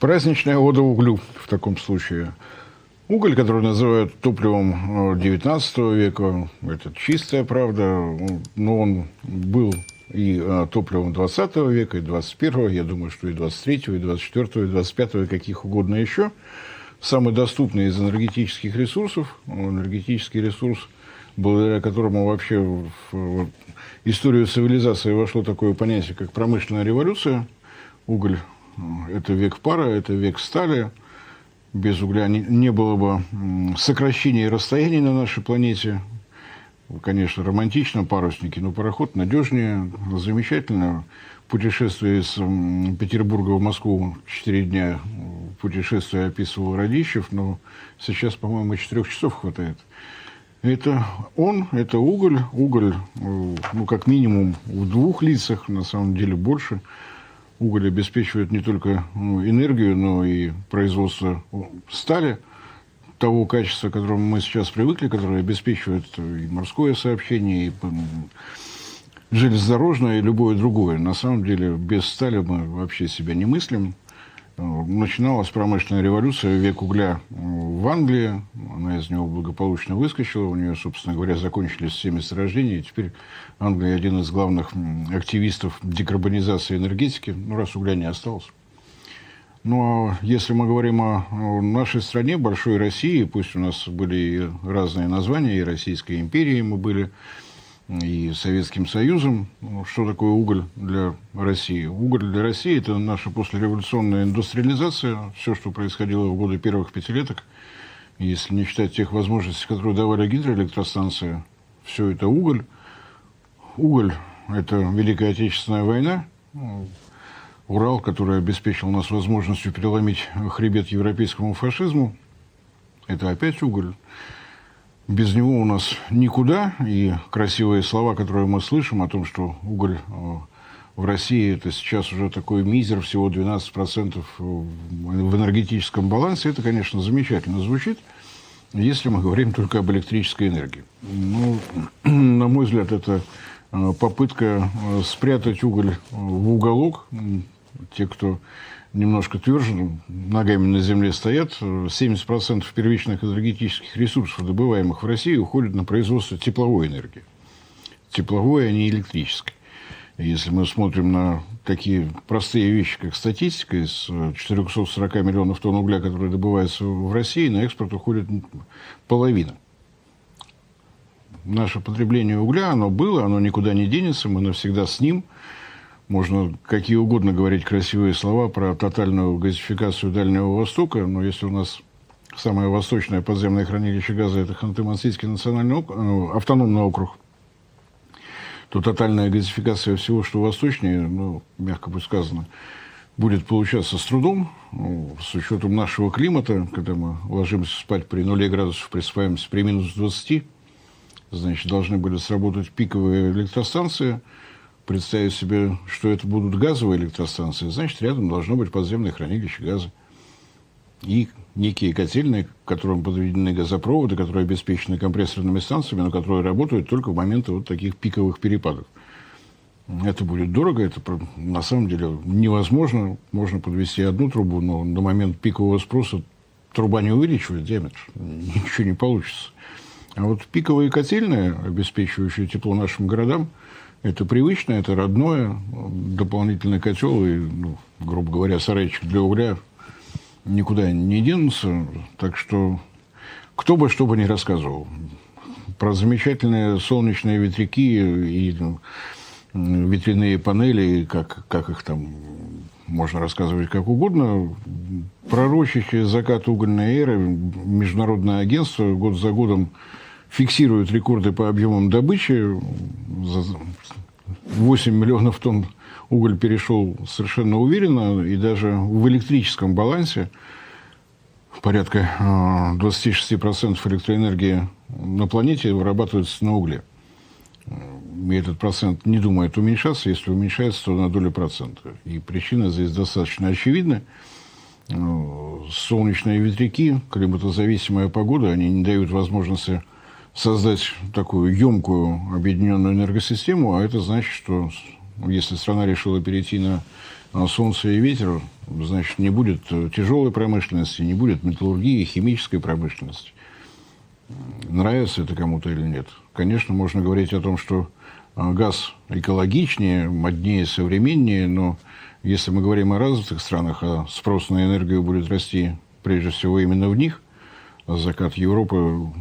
Праздничная ода углю в таком случае. Уголь, который называют топливом XIX века, это чистая правда, но он был и топливом XX века, и XXI, я думаю, что и XXIII, и XXIV, и XXV, и каких угодно еще. Самый доступный из энергетических ресурсов, энергетический ресурс, благодаря которому вообще в историю цивилизации вошло такое понятие, как промышленная революция. Уголь – это век пара, это век стали. Без угля не было бы сокращения расстояний на нашей планете. Конечно, романтично, парусники, но пароход надежнее, замечательно. Путешествие из Петербурга в Москву 4 дня путешествие описывал Радищев, но сейчас, по-моему, 4 часов хватает. Это он, это уголь. Уголь, ну, как минимум, в 2 лицах, на самом деле больше. Уголь обеспечивает не только энергию, но и производство стали того качества, к которому мы сейчас привыкли, которое обеспечивает и морское сообщение, и железнодорожное, и любое другое. На самом деле, без стали мы вообще себя не мыслим. Начиналась промышленная революция, век угля в Англии. Она из него благополучно выскочила. У нее, собственно говоря, закончились все месторождения. И теперь Англия один из главных активистов декарбонизации энергетики. Ну, раз угля не осталось. Ну, а если мы говорим о нашей стране, большой России, пусть у нас были и разные названия, и Российской империей мы были, и Советским Союзом. Что такое уголь для России? Уголь для России – это наша послереволюционная индустриализация, все, что происходило в годы первых пятилеток. Если не считать тех возможностей, которые давали гидроэлектростанции, все это уголь. Уголь – это Великая Отечественная война, Урал, который обеспечил нас возможностью переломить хребет европейскому фашизму, это опять уголь. Без него у нас никуда, и красивые слова, которые мы слышим о том, что уголь в России это сейчас уже такой мизер, всего 12% в энергетическом балансе, это, конечно, замечательно звучит, если мы говорим только об электрической энергии. Ну, на мой взгляд, это попытка спрятать уголь в уголок. Те, кто немножко тверже, ногами на земле стоят, 70% первичных энергетических ресурсов, добываемых в России, уходят на производство тепловой энергии. Тепловой, а не электрической. Если мы смотрим на такие простые вещи, как статистика, из 440 миллионов тонн угля, которые добываются в России, на экспорт уходит половина. Наше потребление угля, оно было, оно никуда не денется, мы навсегда с ним. Можно какие угодно говорить красивые слова про тотальную газификацию Дальнего Востока, но если у нас самое восточное подземное хранилище газа – это Ханты-Мансийский национальный автономный округ, то тотальная газификация всего, что восточнее, ну, мягко бы сказано, будет получаться с трудом, с учетом нашего климата, когда мы ложимся спать при 0 градусов, просыпаемся при минус 20, значит, должны были сработать пиковые электростанции. Представить себе, что это будут газовые электростанции, значит, рядом должно быть подземное хранилище газа. И некие котельные, к которым подведены газопроводы, которые обеспечены компрессорными станциями, но которые работают только в моменты вот таких пиковых перепадов. Это будет дорого, это на самом деле невозможно. Можно подвести одну трубу, но на момент пикового спроса труба не увеличивает диаметр, ничего не получится. А вот пиковые котельные, обеспечивающие тепло нашим городам, это привычно, это родное, дополнительный котел и, ну, грубо говоря, сарайчик для угля никуда не денутся. Так что кто бы что бы ни рассказывал про замечательные солнечные ветряки и ветряные панели, как их там можно рассказывать как угодно, пророчащие закат угольной эры, международное агентство год за годом фиксируют рекорды по объемам добычи. 8 миллионов тонн уголь перешел совершенно уверенно, и даже в электрическом балансе порядка 26% электроэнергии на планете вырабатывается на угле. И этот процент не думает уменьшаться, если уменьшается, то на долю процента. И причина здесь достаточно очевидна. Солнечные ветряки, климатозависимая погода, они не дают возможности создать такую емкую объединенную энергосистему, а это значит, что если страна решила перейти на солнце и ветер, значит, не будет тяжелой промышленности, не будет металлургии, химической промышленности. Нравится это кому-то или нет? Конечно, можно говорить о том, что газ экологичнее, моднее, современнее, но если мы говорим о развитых странах, а спрос на энергию будет расти прежде всего именно в них, а закат Европы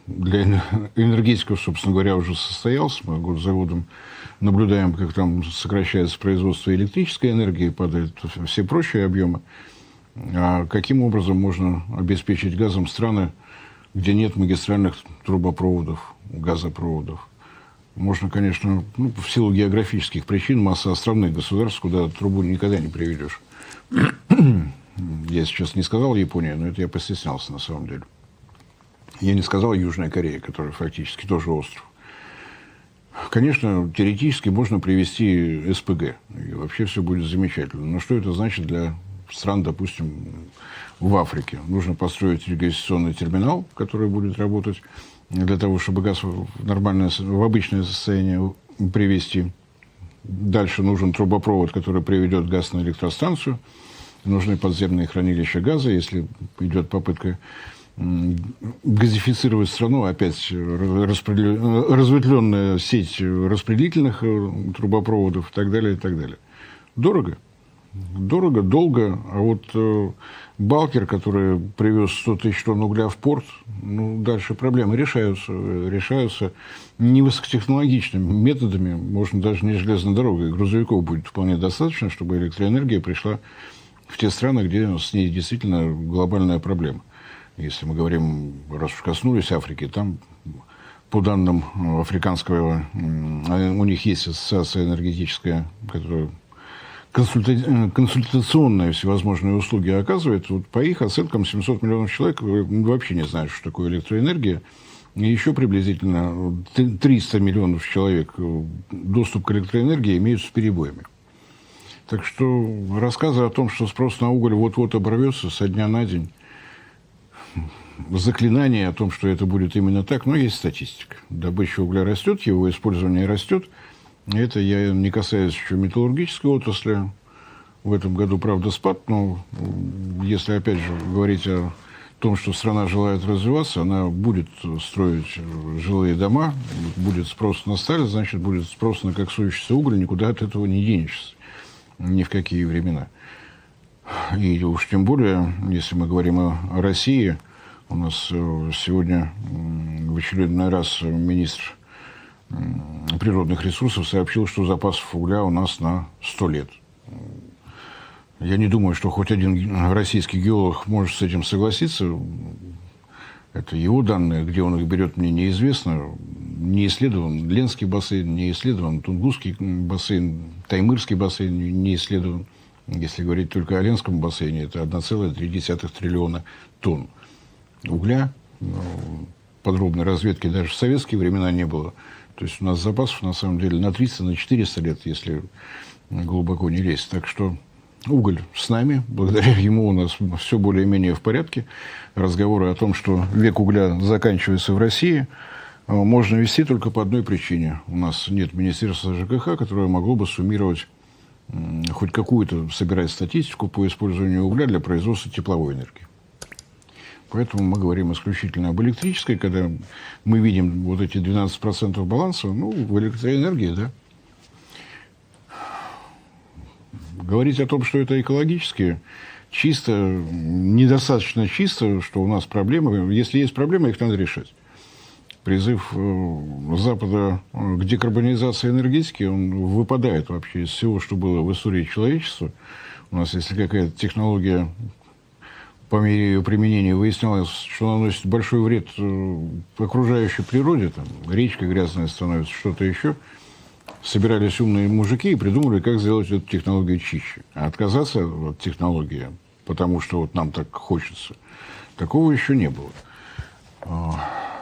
для энергетиков, собственно говоря, уже состоялся. Мы год за годом наблюдаем, как там сокращается производство электрической энергии, падают все прочие объемы. А каким образом можно обеспечить газом страны, где нет магистральных трубопроводов, газопроводов? Можно, конечно, в силу географических причин, масса островных государств, куда трубу никогда не приведешь. Я сейчас не сказал Япония, но это я постеснялся на самом деле. Я не сказал Южная Корея, которая фактически тоже остров. Конечно, теоретически можно привести СПГ, и вообще все будет замечательно. Но что это значит для стран, допустим, в Африке? Нужно построить регистрационный терминал, который будет работать для того, чтобы газ в нормальное, в обычное состояние привести. Дальше нужен трубопровод, который приведет газ на электростанцию. Нужны подземные хранилища газа, если идет попытка газифицировать страну, опять разветвленная сеть распределительных трубопроводов и так далее, и так далее. Дорого. Дорого, долго. А вот Балкер, который привез 100 тысяч тонн угля в порт, дальше проблемы решаются не высокотехнологичными методами. Можно даже не железной дорогой. Грузовиков будет вполне достаточно, чтобы электроэнергия пришла в те страны, где с ней действительно глобальная проблема. Если мы говорим, раз уж коснулись Африки, там, по данным африканского, у них есть ассоциация энергетическая, которая консультационные всевозможные услуги оказывает. Вот по их оценкам 700 миллионов человек вообще не знают, что такое электроэнергия. И еще приблизительно 300 миллионов человек доступ к электроэнергии имеют с перебоями. Так что рассказы о том, что спрос на уголь вот-вот оборвется со дня на день, заклинание о том, что это будет именно так, но есть статистика. Добыча угля растет, его использование растет. Это я не касаюсь еще металлургической отрасли. В этом году, правда, спад, но если, опять же, говорить о том, что страна желает развиваться, она будет строить жилые дома, будет спрос на сталь, значит, будет спрос на коксующийся уголь, никуда от этого не денешься. Ни в какие времена. И уж тем более, если мы говорим о России, у нас сегодня в очередной раз министр природных ресурсов сообщил, что запасов угля у нас на 100 лет. Я не думаю, что хоть один российский геолог может с этим согласиться. Это его данные, где он их берет, мне неизвестно. Не исследован Ленский бассейн, не исследован Тунгусский бассейн, Таймырский бассейн не исследован. Если говорить только о Ленском бассейне, это 1,3 триллиона тонн угля. Подробной разведки даже в советские времена не было. То есть у нас запасов, на самом деле, на 300, на 400 лет, если глубоко не лезть. Так что уголь с нами. Благодаря ему у нас все более-менее в порядке. Разговоры о том, что век угля заканчивается в России, можно вести только по одной причине. У нас нет министерства ЖКХ, которое могло бы суммировать хоть какую-то, собирать статистику по использованию угля для производства тепловой энергии. Поэтому мы говорим исключительно об электрической, когда мы видим вот эти 12% баланса, в электроэнергии, да. Говорить о том, что это экологически чисто, недостаточно чисто, что у нас проблемы. Если есть проблемы, их надо решать. Призыв Запада к декарбонизации энергетики, он выпадает вообще из всего, что было в истории человечества. У нас, если какая-то технология по мере ее применения выяснялось, что наносит большой вред окружающей природе, там, речка грязная становится, что-то еще, собирались умные мужики и придумали, как сделать эту технологию чище. А отказаться от технологии, потому что вот нам так хочется, такого еще не было.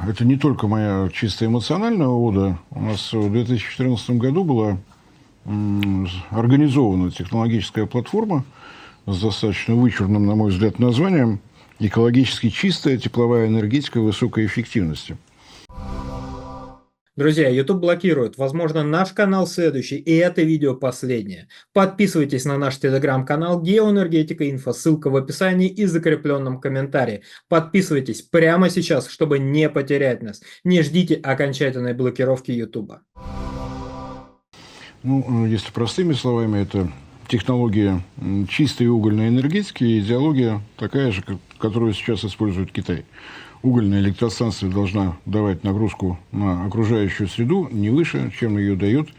Это не только моя чисто эмоциональная ода. У нас в 2014 году была организована технологическая платформа с достаточно вычурным, на мой взгляд, названием «Экологически чистая тепловая энергетика высокой эффективности». Друзья, YouTube блокирует. Возможно, наш канал следующий, и это видео последнее. Подписывайтесь на наш телеграм-канал Геоэнергетика Инфо, ссылка в описании и закрепленном комментарии. Подписывайтесь прямо сейчас, чтобы не потерять нас. Не ждите окончательной блокировки YouTube. Ну, если простыми словами, это технология чистой угольной энергетики и идеология такая же, которую сейчас использует Китай. Угольная электростанция должна давать нагрузку на окружающую среду не выше, чем ее дает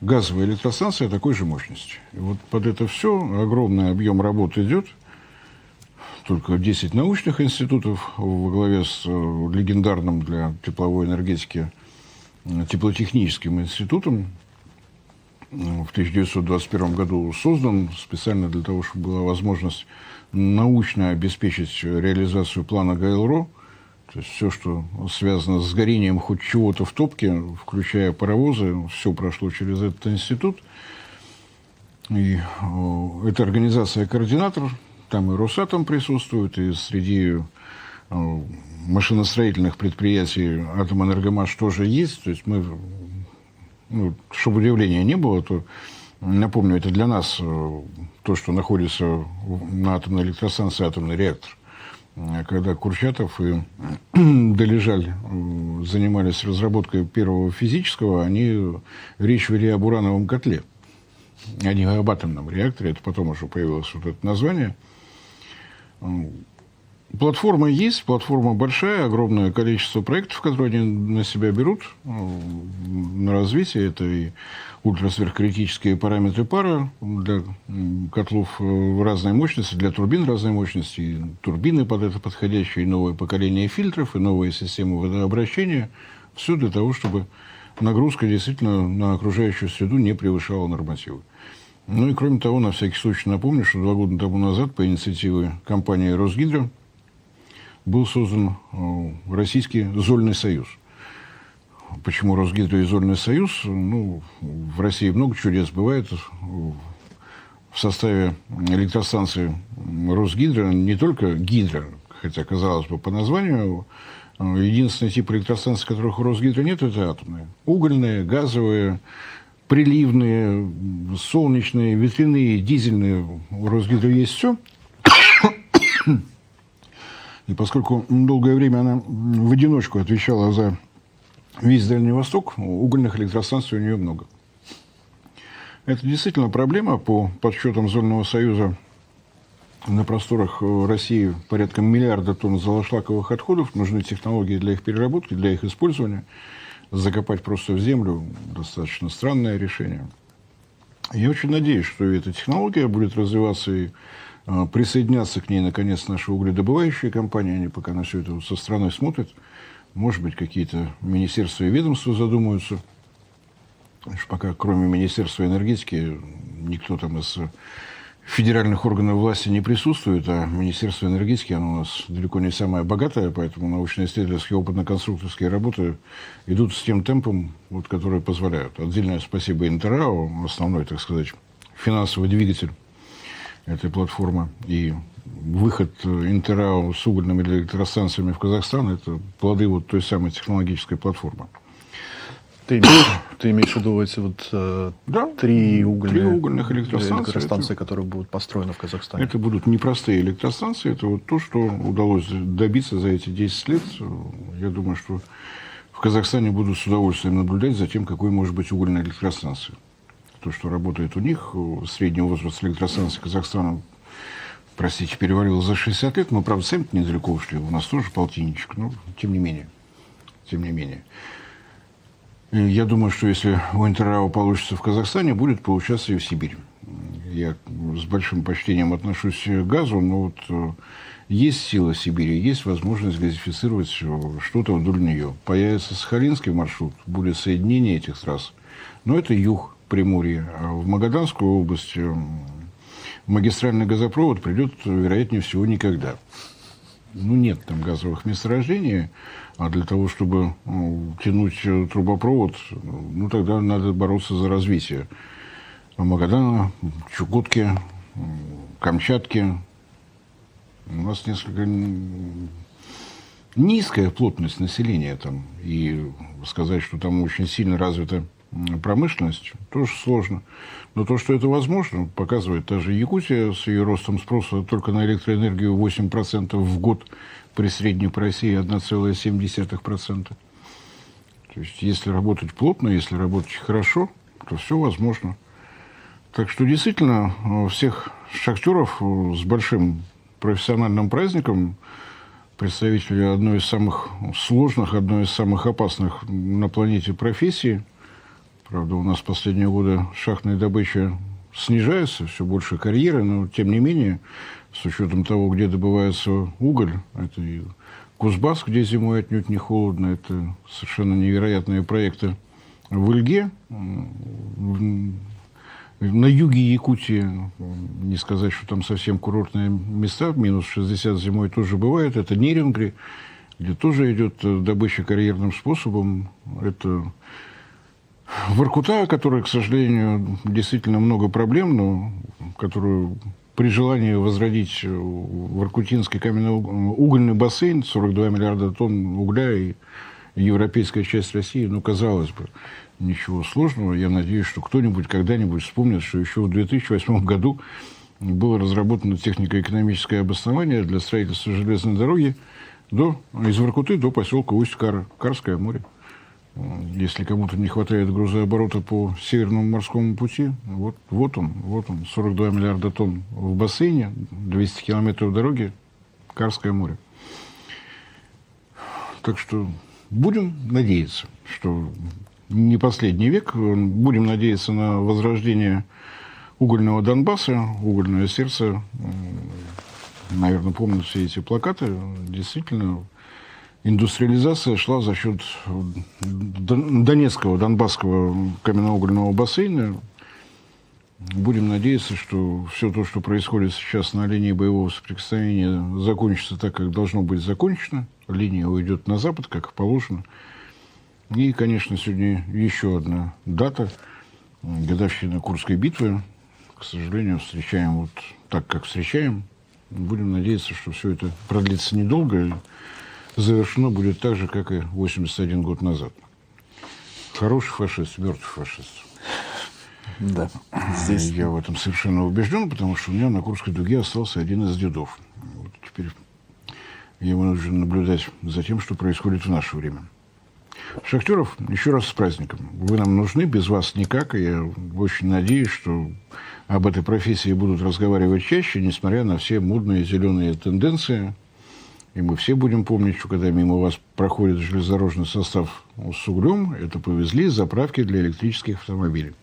газовая электростанция такой же мощности. И вот под это все огромный объем работы идет. Только 10 научных институтов во главе с легендарным для тепловой энергетики теплотехническим институтом в 1921 году создан специально для того, чтобы была возможность научно обеспечить реализацию плана ГЛРО. То есть все, что связано с горением хоть чего-то в топке, включая паровозы, все прошло через этот институт. И эта организация координатор, там и Росатом присутствует, и среди машиностроительных предприятий Атомэнергомаш тоже есть. То есть мы, чтобы удивления не было, то напомню, это для нас то, что находится на атомной электростанции атомный реактор. Когда Курчатов и Долежаль занимались разработкой первого физического, они речь вели об урановом котле, а не об атомном реакторе. Это потом уже появилось вот это название. Платформа есть, платформа большая, огромное количество проектов, которые они на себя берут на развитие. Это и ультрасверхкритические параметры пара для котлов разной мощности, для турбин разной мощности, и турбины под это подходящие, и новое поколение фильтров, и новые системы водообращения. Все для того, чтобы нагрузка действительно на окружающую среду не превышала нормативы. Ну и кроме того, на всякий случай напомню, что 2 года тому назад по инициативе компании «Росгидро» был создан Российский Зольный союз. Почему Росгидро и Зольный союз? Ну, в России много чудес бывает. В составе электростанции Росгидро не только гидро, хотя, казалось бы, по названию, единственный тип электростанций, которых у Росгидро нет, это атомные. Угольные, газовые, приливные, солнечные, ветряные, дизельные. У Росгидро есть все. И поскольку долгое время она в одиночку отвечала за весь Дальний Восток, угольных электростанций у нее много. Это действительно проблема. По подсчетам Зольного союза на просторах России порядка миллиарда тонн золошлаковых отходов. Нужны технологии для их переработки, для их использования. Закопать просто в землю – достаточно странное решение. Я очень надеюсь, что эта технология будет развиваться и присоединятся к ней, наконец, наши угледобывающие компании. Они пока на все это со стороны смотрят. Может быть, какие-то министерства и ведомства задумаются. Пока, кроме Министерства энергетики, никто там из федеральных органов власти не присутствует, а Министерство энергетики, оно у нас далеко не самое богатое, поэтому научно-исследовательские, опытно-конструкторские работы идут с тем темпом, вот, которые позволяют. Отдельное спасибо Интерао, основной, так сказать, финансовый двигатель этой платформы, и выход Интерао с угольными электростанциями в Казахстан – это плоды вот той самой технологической платформы. Ты имеешь в виду эти вот три угольных электростанции, которые будут построены в Казахстане? Это будут непростые электростанции. Это вот то, что удалось добиться за эти 10 лет. Я думаю, что в Казахстане будут с удовольствием наблюдать за тем, какой может быть угольная электростанция. То, что работает у них, средний возраст электростанции Казахстана, простите, перевалил за 60 лет. Мы, правда, сами недалеко ушли. У нас тоже полтинничек, но тем не менее. Тем не менее. Я думаю, что если у Интерао получится в Казахстане, будет получаться и в Сибири. Я с большим почтением отношусь к газу, но вот есть сила Сибири, есть возможность газифицировать что-то вдоль нее. Появится Сахалинский маршрут, будет соединение этих трасс. Но это юг Приморья. А в Магаданскую область магистральный газопровод придет, вероятнее всего, никогда. Ну, нет там газовых месторождений, а для того, чтобы тянуть трубопровод, ну, тогда надо бороться за развитие Магадана, Чукотки, Камчатки. У нас несколько низкая плотность населения там, и сказать, что там очень сильно развита промышленность, тоже сложно. Но то, что это возможно, показывает та же Якутия с ее ростом спроса только на электроэнергию 8% в год, при средней по России 1,7%. То есть, если работать плотно, если работать хорошо, то все возможно. Так что, действительно, всех шахтеров с большим профессиональным праздником, представители одной из самых сложных, одной из самых опасных на планете профессий. Правда, у нас в последние годы шахтная добыча снижается, все больше карьеры, но, тем не менее, с учетом того, где добывается уголь, это и Кузбасс, где зимой отнюдь не холодно, это совершенно невероятные проекты в Ильге, на юге Якутии, не сказать, что там совсем курортные места, минус 60 зимой тоже бывает, это Нерюнгри, где тоже идет добыча карьерным способом, это Воркута, которая, к сожалению, действительно много проблем, но которую при желании возродить Воркутинский каменно-угольный бассейн, 42 миллиарда тонн угля и европейская часть России, ну, казалось бы, ничего сложного. Я надеюсь, что кто-нибудь когда-нибудь вспомнит, что еще в 2008 году было разработано технико-экономическое обоснование для строительства железной дороги из Воркуты до поселка Усть-Кара, Карское море. Если кому-то не хватает грузооборота по Северному морскому пути, вот он, 42 миллиарда тонн в бассейне, 200 километров дороги, Карское море. Так что будем надеяться, что не последний век, будем надеяться на возрождение угольного Донбасса, угольное сердце. Наверное, помнят все эти плакаты. Действительно, индустриализация шла за счет Донецкого, Донбасского каменноугольного бассейна. Будем надеяться, что все то, что происходит сейчас на линии боевого соприкосновения, закончится так, как должно быть закончено. Линия уйдет на запад, как положено. И, конечно, сегодня еще одна дата, годовщина Курской битвы. К сожалению, встречаем вот так, как встречаем. Будем надеяться, что все это продлится недолго и завершено будет так же, как и 81 год назад. Хороший фашист, мертвый фашист. Да. Здесь... Я в этом совершенно убежден, потому что у меня на Курской дуге остался один из дедов. Вот теперь я вынужден наблюдать за тем, что происходит в наше время. Шахтеров, еще раз с праздником. Вы нам нужны, без вас никак. И я очень надеюсь, что об этой профессии будут разговаривать чаще, несмотря на все модные зеленые тенденции. И мы все будем помнить, что когда мимо вас проходит железнодорожный состав с углем, это повезли заправки для электрических автомобилей.